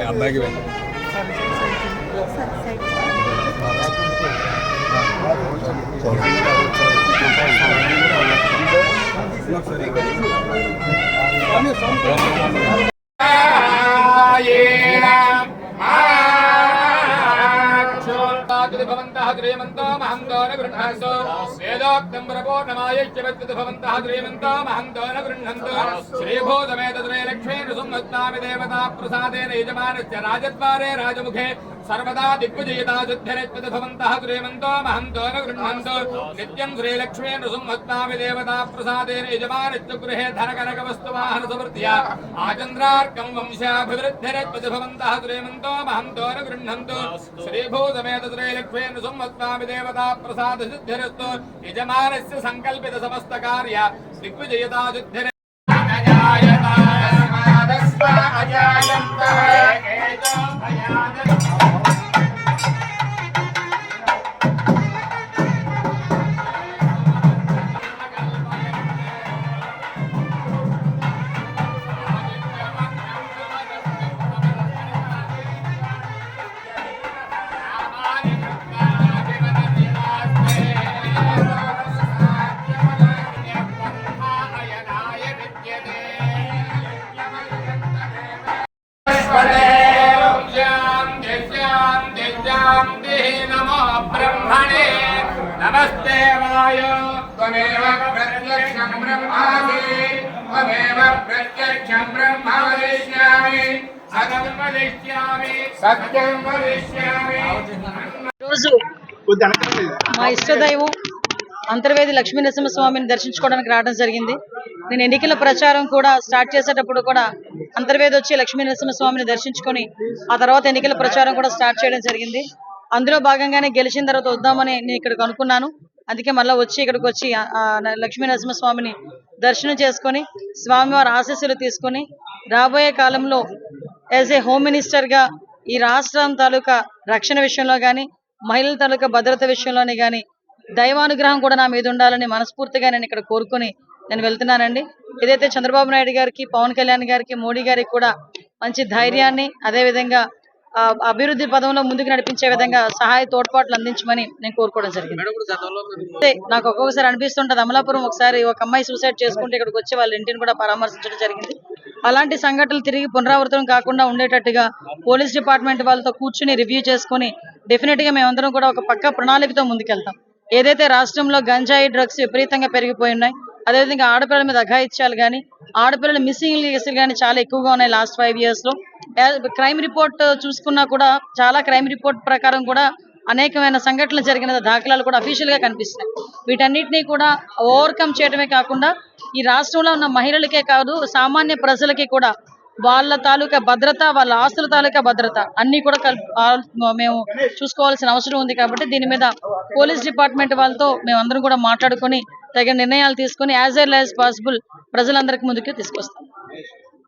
అబ్బాయికి శ్రీమంతో మహంతో గృహంతో వేదోక్తం ప్రపోర్ణమాయభవంతః శ్రీమంతో మహంతో గృహంతో శ్రీభూతమేత శ్రీలక్ష్మీన్ సుమత్తామి దేవతా ప్రసాదేన యజమానస్య రాజద్వారే రాజముఖే सर्वदा दिग्विजयता सिद्धिरेत्पदभवन्तः श्रीमन्तो महन्तो न गृह्णन्तो नित्यं श्रीलक्ष्मी नृसिंहत्तामि देवता प्रसादेन यजमानस्य गृहे धनकनकवस्तुवाहन समृद्ध्या आचन्द्रार्कं वंशाभिवृद्धिरेत्पदभवन्तः श्रीमन्तो महन्तो न गृह्णन्तो श्रीभूतमेत श्रीलक्ष्मी नृसिंहत्तामि देवता प्रसाद सिद्धिरस्तु यजमानस्य संकल्पित समस्त कार्य दिग्विजयता सिद्धिरे नमो ब्रह्मणे नमस्ते वायो त्वमेव प्रत्यक्षं ब्रह्मासि त्वमेव प्रत्यक्षं ब्रह्म वदिष्यामि अहं वदिष्यामि सत्यं वदिष्यामि రోజు మా ఇష్టదైవం అంతర్వేది లక్ష్మీ నరసింహస్వామిని దర్శించుకోవడానికి రావడం జరిగింది. నేను ఎన్నికల ప్రచారం కూడా స్టార్ట్ చేసేటప్పుడు కూడా అంతర్వేది వచ్చి లక్ష్మీ నరసింహస్వామిని దర్శించుకొని ఆ తర్వాత ఎన్నికల ప్రచారం కూడా స్టార్ట్ చేయడం జరిగింది. అందులో భాగంగానే గెలిచిన తర్వాత వద్దామని నేను ఇక్కడికి అనుకున్నాను. అందుకే మళ్ళీ ఇక్కడికి వచ్చి లక్ష్మీ నరసింహస్వామిని దర్శనం చేసుకొని స్వామివారి ఆశీస్సులు తీసుకొని రాబోయే కాలంలో యాజ్ ఏ హోమ్ మినిస్టర్గా ఈ రాష్ట్రం తాలూకా రక్షణ విషయంలో కానీ మహిళల తాలూకా భద్రత విషయంలోనే కానీ దైవానుగ్రహం కూడా నా మీద ఉండాలని మనస్ఫూర్తిగా నేను ఇక్కడ కోరుకొని నేను వెళ్తున్నానండి. ఏదైతే చంద్రబాబు నాయుడు గారికి, పవన్ కళ్యాణ్ గారికి, మోడీ గారికి కూడా మంచి ధైర్యాన్ని, అదేవిధంగా అభివృద్ధి పదంలో ముందుకు నడిపించే విధంగా సహాయ తోడ్పాట్లు అందించమని నేను కోరుకోవడం జరిగింది. నాకు ఒక్కొక్కసారి అనిపిస్తుంటది, అమలాపురం ఒకసారి ఒక అమ్మాయి సూసైడ్ చేసుకుంటే ఇక్కడికి వచ్చి వాళ్ళ ఇంటిని కూడా పరామర్శించడం జరిగింది. అలాంటి సంఘటనలు తిరిగి పునరావృతం కాకుండా ఉండేటట్టుగా పోలీస్ డిపార్ట్మెంట్ వాళ్ళతో కూర్చుని రివ్యూ చేసుకుని డెఫినెట్ గా మేమందరం కూడా ఒక పక్క ప్రణాళికతో ముందుకెళ్తాం. ఏదైతే రాష్ట్రంలో గంజాయి డ్రగ్స్ విపరీతంగా పెరిగిపోయి ఉన్నాయి, అదేవిధంగా ఆడపిల్లల మీద అఘాయిత్యాలు కానీ ఆడపిల్లల మిస్సింగ్ కేసులు కానీ చాలా ఎక్కువగా ఉన్నాయి లాస్ట్ 5 years లో. క్రైమ్ రిపోర్ట్ చూసుకున్నా కూడా చాలా క్రైమ్ రిపోర్ట్ ప్రకారం కూడా అనేకమైన సంఘటనలు జరిగిన దాఖలాలు కూడా అఫీషియల్ గా కనిపిస్తున్నాయి. వీటన్నిటినీ కూడా ఓవర్కమ్ చేయడమే కాకుండా ఈ రాష్ట్రంలో ఉన్న మహిళలకే కాదు సామాన్య ప్రజలకి కూడా వాళ్ళ తాలూకా భద్రత, వాళ్ళ ఆస్తుల తాలూకా భద్రత అన్ని కూడా మేము చూసుకోవాల్సిన అవసరం ఉంది. కాబట్టి దీని మీద పోలీస్ డిపార్ట్మెంట్ వాళ్ళతో మేమందరం కూడా మాట్లాడుకొని తగిన నిర్ణయాలు తీసుకొని యాజ్ ఎర్లీ యాజ్ పాసిబుల్ ప్రజలందరికీ ముందుకు తీసుకొస్తాం.